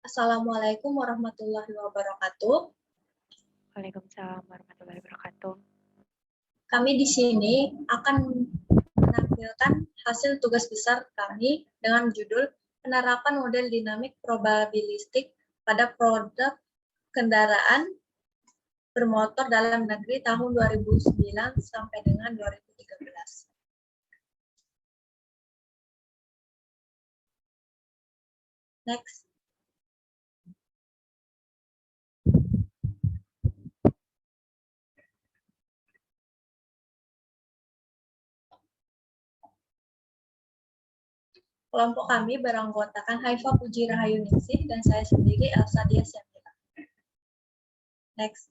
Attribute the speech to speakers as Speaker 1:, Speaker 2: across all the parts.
Speaker 1: Assalamualaikum warahmatullahi wabarakatuh.
Speaker 2: Waalaikumsalam warahmatullahi wabarakatuh.
Speaker 1: Kami di sini akan menampilkan hasil tugas besar kami dengan judul penerapan model dinamik probabilistik pada produk kendaraan bermotor dalam negeri tahun 2009 sampai dengan 2013. Next. Kelompok kami beranggotakan Haifa Puji Rahayu Ningsih dan saya sendiri Elsa Dias Yamila. Next.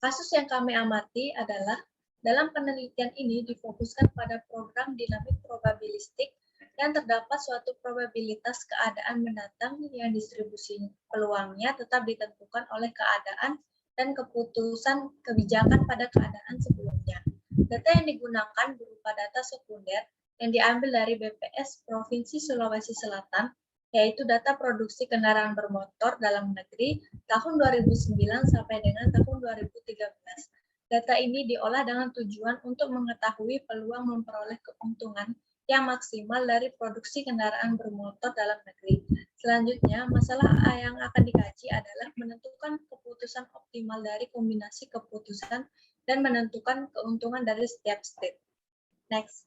Speaker 1: Kasus yang kami amati adalah dalam penelitian ini difokuskan pada program dinamik probabilistik yang terdapat suatu probabilitas keadaan mendatang yang distribusi peluangnya tetap ditentukan oleh keadaan dan keputusan kebijakan pada keadaan sebelumnya. Data yang digunakan berupa data sekunder yang diambil dari BPS Provinsi Sulawesi Selatan, yaitu data produksi kendaraan bermotor dalam negeri tahun 2009 sampai dengan tahun 2013. Data ini diolah dengan tujuan untuk mengetahui peluang memperoleh keuntungan yang maksimal dari produksi kendaraan bermotor dalam negeri. Selanjutnya, masalah yang akan dikaji adalah menentukan keputusan optimal dari kombinasi keputusan dan menentukan keuntungan dari setiap state. Next.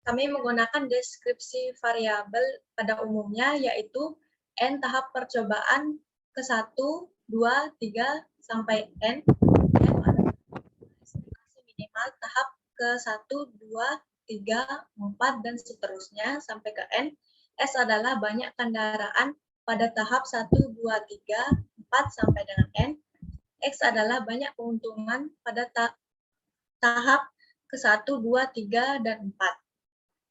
Speaker 1: Kami menggunakan deskripsi variabel pada umumnya, yaitu N tahap percobaan ke 1, 2, 3, sampai N. M adalah estimasi minimal tahap ke 1, 2, 3, 4, dan seterusnya sampai ke N. S adalah banyak kendaraan pada tahap 1, 2, 3, 4, sampai dengan N. X adalah banyak keuntungan pada tahap ke 1, 2, 3, dan 4.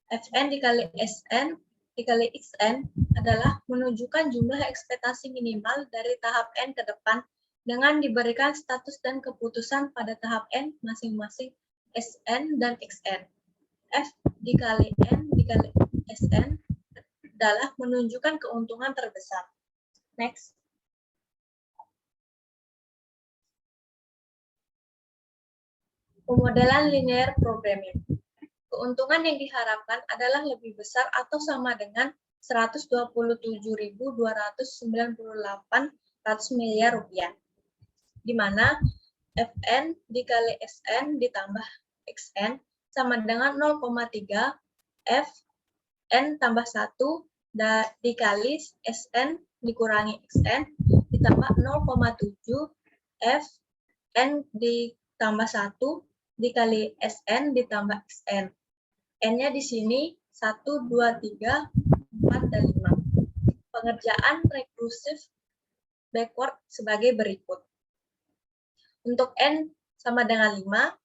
Speaker 1: Fn dikali Sn dikali Xn adalah menunjukkan jumlah ekspektasi minimal dari tahap N ke depan dengan diberikan status dan keputusan pada tahap N masing-masing Sn dan Xn. F dikali N dikali Sn adalah menunjukkan keuntungan terbesar. Next. Pemodelan linear programming. Keuntungan yang diharapkan adalah lebih besar atau sama dengan 127.298 miliar rupiah, di mana Fn dikali Sn ditambah Xn sama dengan 0,3 Fn tambah 1 dikali Sn dikurangi Xn ditambah 0,7 Fn ditambah 1 dikali Sn ditambah Xn. N-nya di sini 1, 2, 3, 4, dan 5. Pengerjaan rekursif backward sebagai berikut. Untuk N sama dengan 5,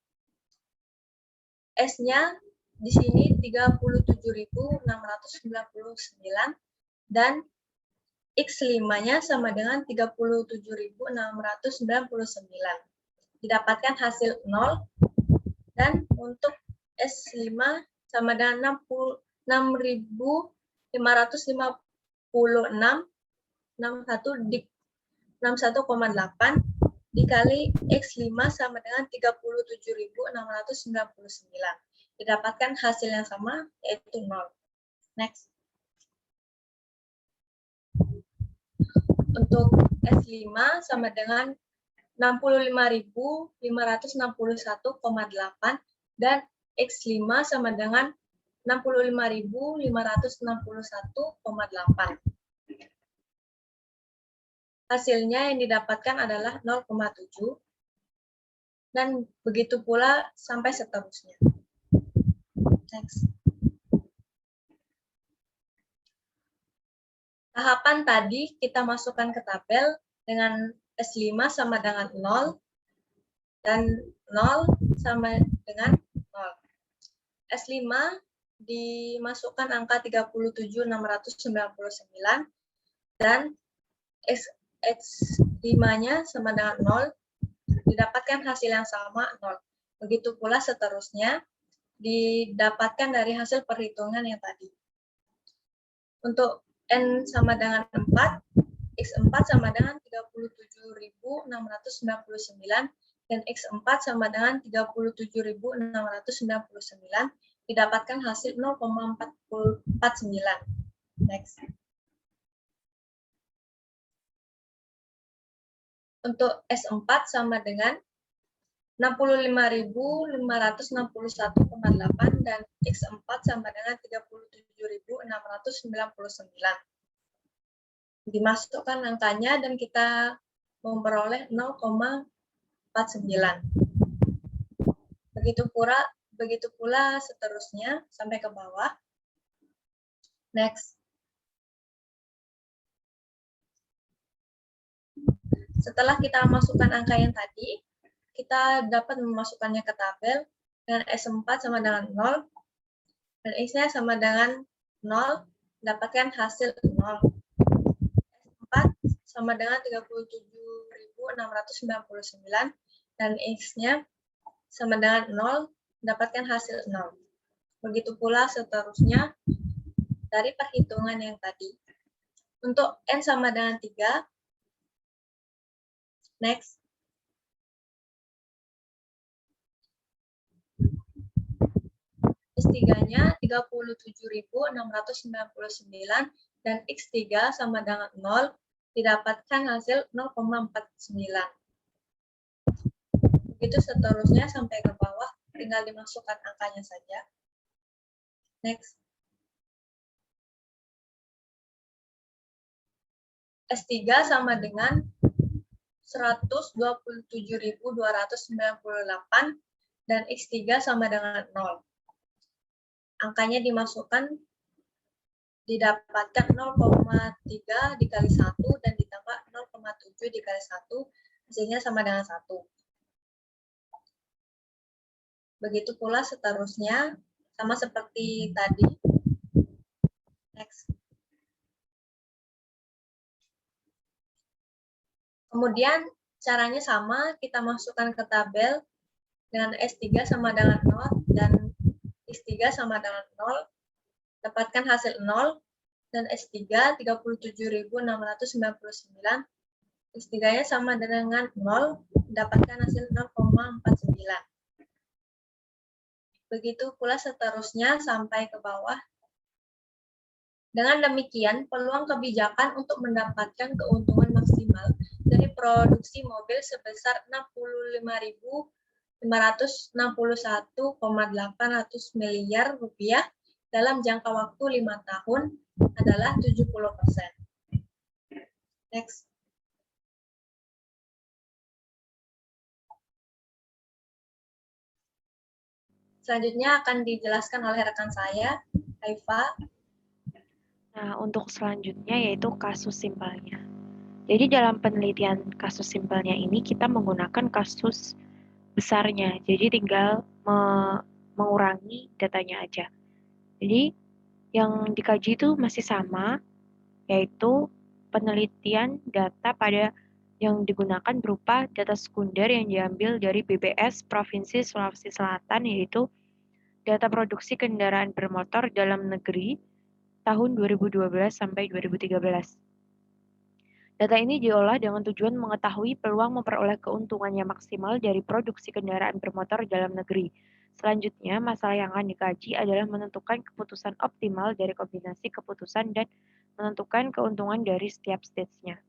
Speaker 1: S-nya di sini 37.699 dan X5-nya sama dengan 37.699. Didapatkan hasil 0 dan untuk S5 sama dengan 61,8 dikali X5 sama dengan 37.699. Didapatkan hasil yang sama, yaitu 0. Next. Untuk S5 sama dengan 65.561,8 dan X5 sama dengan 65.561,8. Hasilnya yang didapatkan adalah 0,7 dan begitu pula sampai seterusnya. Next. Tahapan tadi kita masukkan ke tabel dengan S5 sama dengan 0 dan 0 sama dengan 0. S5 dimasukkan angka 37.699 dan X5-nya sama dengan 0, didapatkan hasil yang sama 0. Begitu pula seterusnya, didapatkan dari hasil perhitungan yang tadi. Untuk N sama dengan 4, X4 sama dengan 37.699, dan X4 sama dengan 37.699, didapatkan hasil 0,449. Next. Untuk S4 sama dengan 65.561,8 dan X4 sama dengan 37.699. Dimasukkan angkanya dan kita memperoleh 0,49. Begitu pula seterusnya sampai ke bawah. Next. Setelah kita masukkan angka yang tadi, kita dapat memasukkannya ke tabel dengan S4 sama dengan 0, dan X-nya sama dengan 0, dapatkan hasil 0. S4 sama dengan 37.699, dan X-nya sama dengan 0, dapatkan hasil 0. Begitu pula seterusnya dari perhitungan yang tadi. Untuk N sama dengan 3, next. S3-nya 37.699 dan X3 sama dengan 0, didapatkan hasil 0,49. Begitu seterusnya sampai ke bawah, tinggal dimasukkan angkanya saja. Next. S3 sama dengan 127.298 dan X3 sama dengan 0. Angkanya dimasukkan, didapatkan 0,3 dikali 1 dan ditambah 0,7 dikali 1, hasilnya sama dengan 1. Begitu pula seterusnya, sama seperti tadi. Next. Kemudian caranya sama, kita masukkan ke tabel dengan S3 sama dengan 0 dan X3 sama dengan 0, dapatkan hasil 0, dan S3 37.699, X3-nya sama dengan 0, dapatkan hasil 0,49. Begitu pula seterusnya sampai ke bawah. Dengan demikian, peluang kebijakan untuk mendapatkan keuntungan maksimal dari produksi mobil sebesar 65.561,800 miliar rupiah dalam jangka waktu 5 tahun adalah 70%. Next. Selanjutnya akan dijelaskan oleh rekan saya, Haifa.
Speaker 2: Nah, untuk selanjutnya yaitu kasus simpelnya. Jadi dalam penelitian kasus simpelnya ini kita menggunakan kasus besarnya. Jadi tinggal mengurangi datanya aja. Jadi yang dikaji itu masih sama, yaitu penelitian data pada yang digunakan berupa data sekunder yang diambil dari BPS Provinsi Sulawesi Selatan, yaitu data produksi kendaraan bermotor dalam negeri tahun 2012 sampai 2013. Data ini diolah dengan tujuan mengetahui peluang memperoleh keuntungan yang maksimal dari produksi kendaraan bermotor dalam negeri. Selanjutnya, masalah yang akan dikaji adalah menentukan keputusan optimal dari kombinasi keputusan dan menentukan keuntungan dari setiap stage-nya.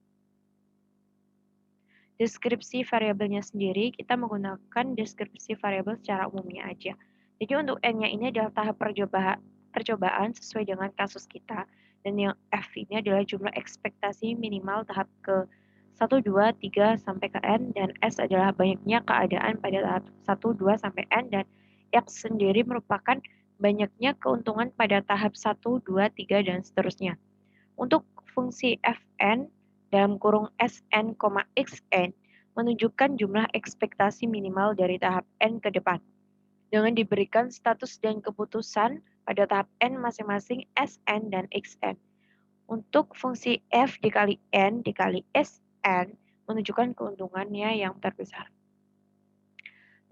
Speaker 2: Deskripsi variabelnya sendiri, kita menggunakan deskripsi variabel secara umumnya aja. Jadi untuk N-nya ini adalah tahap percobaan sesuai dengan kasus kita, dan yang F ini adalah jumlah ekspektasi minimal tahap ke 1, 2, 3 sampai ke N, dan S adalah banyaknya keadaan pada tahap 1, 2 sampai N, dan X sendiri merupakan banyaknya keuntungan pada tahap 1, 2, 3, dan seterusnya. Untuk fungsi Fn dalam kurung Sn, Xn menunjukkan jumlah ekspektasi minimal dari tahap N ke depan, dengan diberikan status dan keputusan pada tahap N masing-masing Sn dan Xn. Untuk fungsi F dikali N dikali Sn menunjukkan keuntungannya yang terbesar.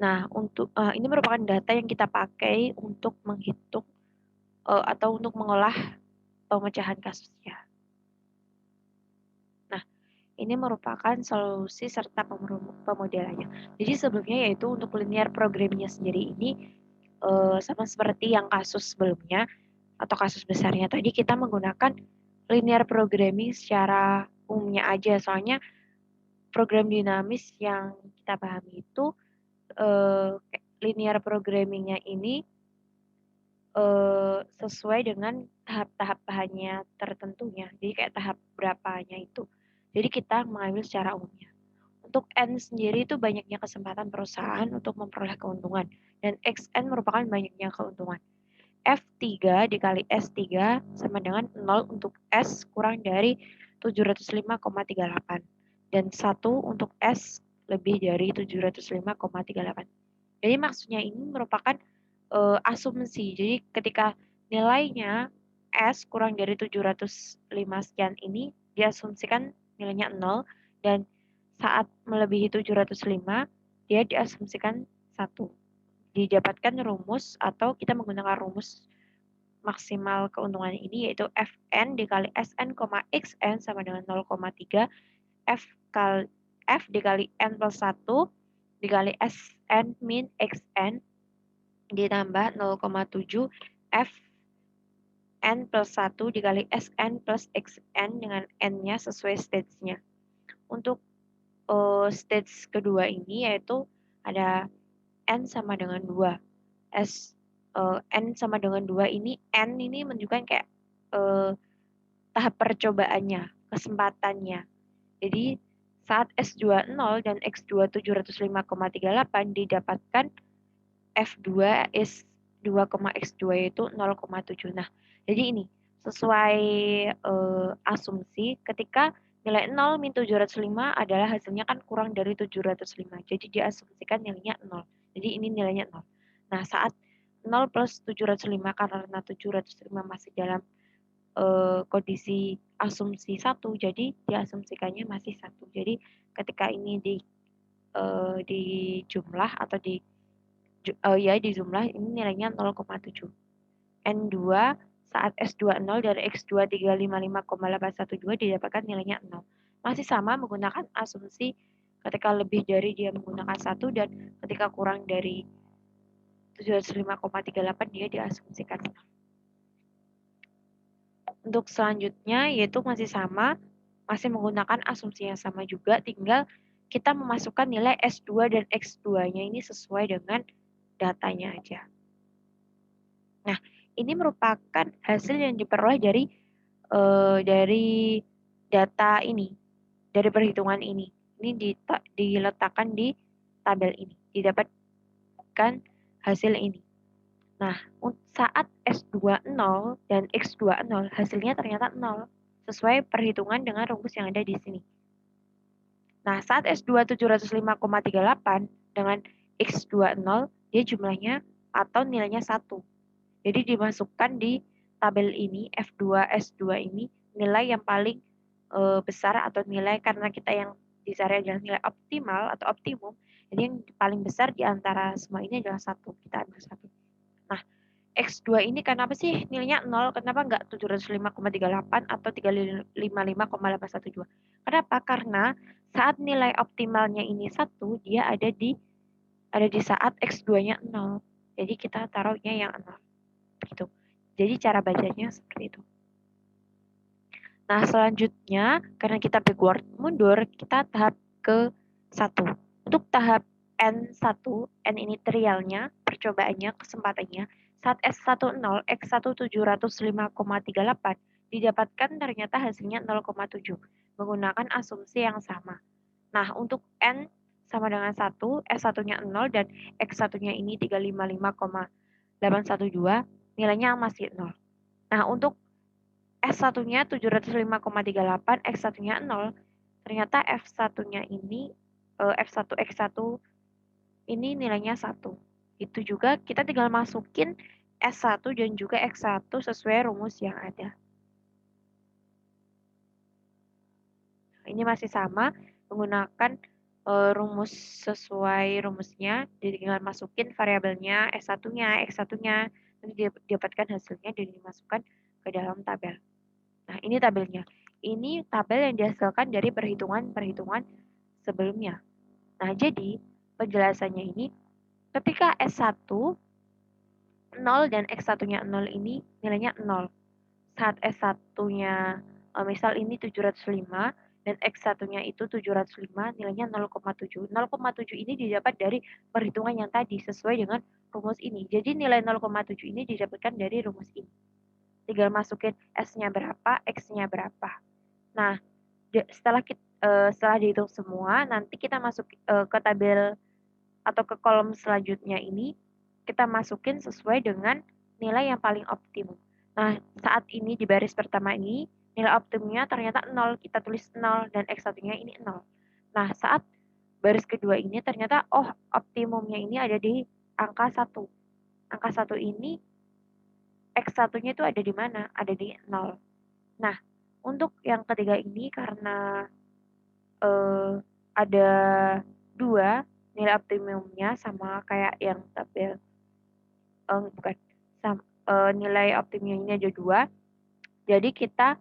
Speaker 2: Nah, ini merupakan data yang kita pakai untuk menghitung atau untuk mengolah pemecahan kasusnya. Nah, ini merupakan solusi serta pemodelannya. Jadi sebelumnya yaitu untuk linear programming-nya sendiri ini sama seperti yang kasus sebelumnya atau kasus besarnya tadi, kita menggunakan linear programming secara umumnya aja. Soalnya program dinamis yang kita pahami itu linear programming-nya ini sesuai dengan tahap-tahap bahannya tertentunya. Jadi kayak tahap berapanya itu. Jadi kita mengambil secara umumnya. Untuk N sendiri itu banyaknya kesempatan perusahaan untuk memperoleh keuntungan. Dan XN merupakan banyaknya keuntungan. F3 dikali S3 sama dengan 0 untuk S kurang dari 705,38. Dan 1 untuk S lebih dari 705,38. Jadi maksudnya ini merupakan asumsi. Jadi ketika nilainya S kurang dari 705 sekian ini diasumsikan nilainya 0, dan saat melebihi 705 dia diasumsikan 1. Didapatkan rumus atau kita menggunakan rumus maksimal keuntungan ini yaitu Fn dikali Sn, Xn sama dengan 0,3 F dikali N plus 1 dikali Sn min Xn ditambah 0,7 F N plus 1 dikali Sn plus Xn dengan N-nya sesuai stage-nya. Untuk stage kedua ini yaitu ada N sama dengan 2. N sama dengan 2 ini, N ini menunjukkan kayak tahap percobaannya, kesempatannya. Jadi saat S2 0 dan X2 705,38 didapatkan F2 is 2,X2 yaitu 0,7. Nah, jadi ini sesuai asumsi ketika nilai 0 min 705 adalah hasilnya kan kurang dari 705. Jadi diasumsikan nilainya 0. Jadi ini nilainya 0. Nah, saat 0 plus 705 karena 705 masih dalam kondisi asumsi 1, jadi diasumsikannya masih 1. Jadi ketika ini di jumlah atau di jumlah ini nilainya 0,7. N2 saat S2 0 dari X2 355,812 didapatkan nilainya 0. Masih sama menggunakan asumsi ketika lebih dari dia menggunakan 1 dan ketika kurang dari 705,38 dia diasumsikan 0. Untuk selanjutnya yaitu masih sama, masih menggunakan asumsi yang sama juga, tinggal kita memasukkan nilai S2 dan X2-nya ini sesuai dengan datanya aja. Nah, ini merupakan hasil yang diperoleh dari data ini, dari perhitungan ini. Ini diletakkan di tabel ini, didapatkan hasil ini. Nah, saat S2 0 dan X2 0, hasilnya ternyata 0, sesuai perhitungan dengan rumus yang ada di sini. Nah, saat S2 705,38 dengan X2 0, dia jumlahnya atau nilainya 1. Jadi dimasukkan di tabel ini, F2, S2 ini, nilai yang paling besar atau nilai karena kita yang dicari adalah nilai optimal atau optimum. Jadi yang paling besar di antara semua ini adalah 1. Kita ambil 1. Nah, X2 ini kenapa sih nilainya 0? Kenapa nggak 705,38 atau 355,812? Kenapa? Karena saat nilai optimalnya ini 1, dia ada di saat X2-nya 0. Jadi kita taruhnya yang 0. Gitu. Jadi cara bacanya seperti itu. Nah, selanjutnya karena kita backward mundur, kita tahap ke 1. Untuk tahap N1, N ini trialnya, percobaannya, kesempatannya, saat S10, X1 705,38 didapatkan ternyata hasilnya 0,7 menggunakan asumsi yang sama. Nah, untuk N sama dengan 1, S1-nya 0 dan X1-nya ini 355,812, nilainya masih 0. Nah, untuk S1-nya 705,38, X1-nya 0, ternyata F1-nya ini, F1, X1 ini nilainya 1. Itu juga kita tinggal masukin S1 dan juga X1 sesuai rumus yang ada. Ini masih sama, menggunakan rumus sesuai rumusnya, jadi tinggal masukin variabelnya, S1-nya, X1-nya, nanti didapatkan hasilnya dan dimasukkan ke dalam tabel. Nah, ini tabelnya. Ini tabel yang dihasilkan dari perhitungan-perhitungan sebelumnya. Nah, jadi penjelasannya ini ketika S1 0 dan X1-nya 0 ini nilainya 0. Saat S1-nya misal ini 705 dan X1-nya itu 705 nilainya 0,7. 0,7 ini didapat dari perhitungan yang tadi sesuai dengan rumus ini. Jadi nilai 0,7 ini didapatkan dari rumus ini. Tinggal masukin S-nya berapa, X-nya berapa. Nah, setelah dihitung semua, nanti kita masuk ke tabel atau ke kolom selanjutnya ini, kita masukin sesuai dengan nilai yang paling optimum. Nah, saat ini di baris pertama ini, nilai optimumnya ternyata 0, kita tulis 0, dan X1-nya ini 0. Nah, saat baris kedua ini ternyata, oh optimumnya ini ada di angka 1. Angka 1 ini, X1-nya itu ada di mana? Ada di 0. Nah, untuk yang ketiga ini karena ada 2, nilai optimumnya sama kayak yang tabel bukan nilai optimumnya ini ada 2, jadi kita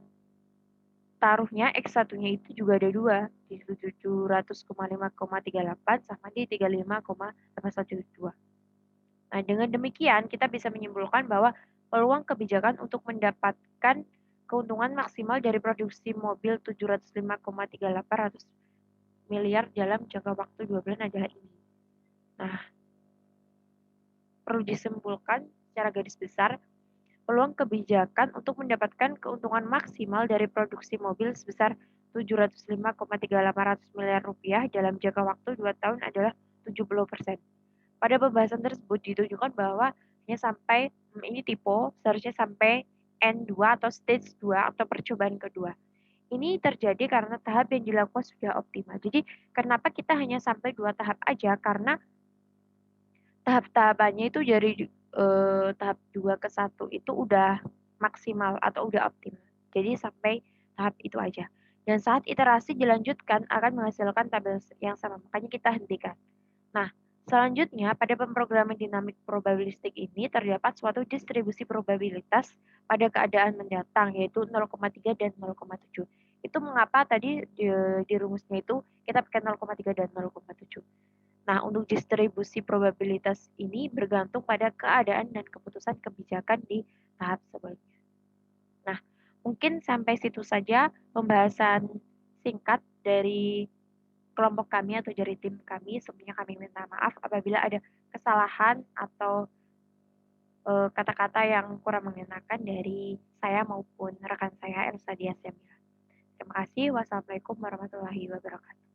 Speaker 2: taruhnya X1-nya itu juga ada 2, di 700,5,38 sama di 35,812. Nah, dengan demikian kita bisa menyimpulkan bahwa peluang kebijakan untuk mendapatkan keuntungan maksimal dari produksi mobil 705,38 miliar dalam jangka waktu 2 bulan adalah ini. Nah, perlu disimpulkan secara garis besar, peluang kebijakan untuk mendapatkan keuntungan maksimal dari produksi mobil sebesar 705,38 miliar rupiah dalam jangka waktu 2 tahun adalah 70%. Pada pembahasan tersebut ditunjukkan bahwa hanya sampai ini tipe seharusnya sampai N2 atau stage 2 atau percobaan kedua. Ini terjadi karena tahap yang dilakukan sudah optimal. Jadi kenapa kita hanya sampai 2 tahap aja? Karena tahap-tahapannya itu dari tahap 2 ke 1 itu udah maksimal atau udah optimal. Jadi sampai tahap itu aja. Dan saat iterasi dilanjutkan akan menghasilkan tabel yang sama, makanya kita hentikan. Nah, selanjutnya pada pemrograman dinamik probabilistik ini terdapat suatu distribusi probabilitas pada keadaan mendatang yaitu 0,3 dan 0,7. Itu mengapa tadi di rumusnya itu kita pakai 0,3 dan 0,7. Nah, untuk distribusi probabilitas ini bergantung pada keadaan dan keputusan kebijakan di tahap sebelumnya. Nah, mungkin sampai situ saja pembahasan singkat dari kelompok kami atau dari tim kami. Sebelumnya kami minta maaf apabila ada kesalahan atau kata-kata yang kurang mengenakan dari saya maupun rekan saya Elsa Dias Yamila. Terima kasih. Wassalamualaikum warahmatullahi wabarakatuh.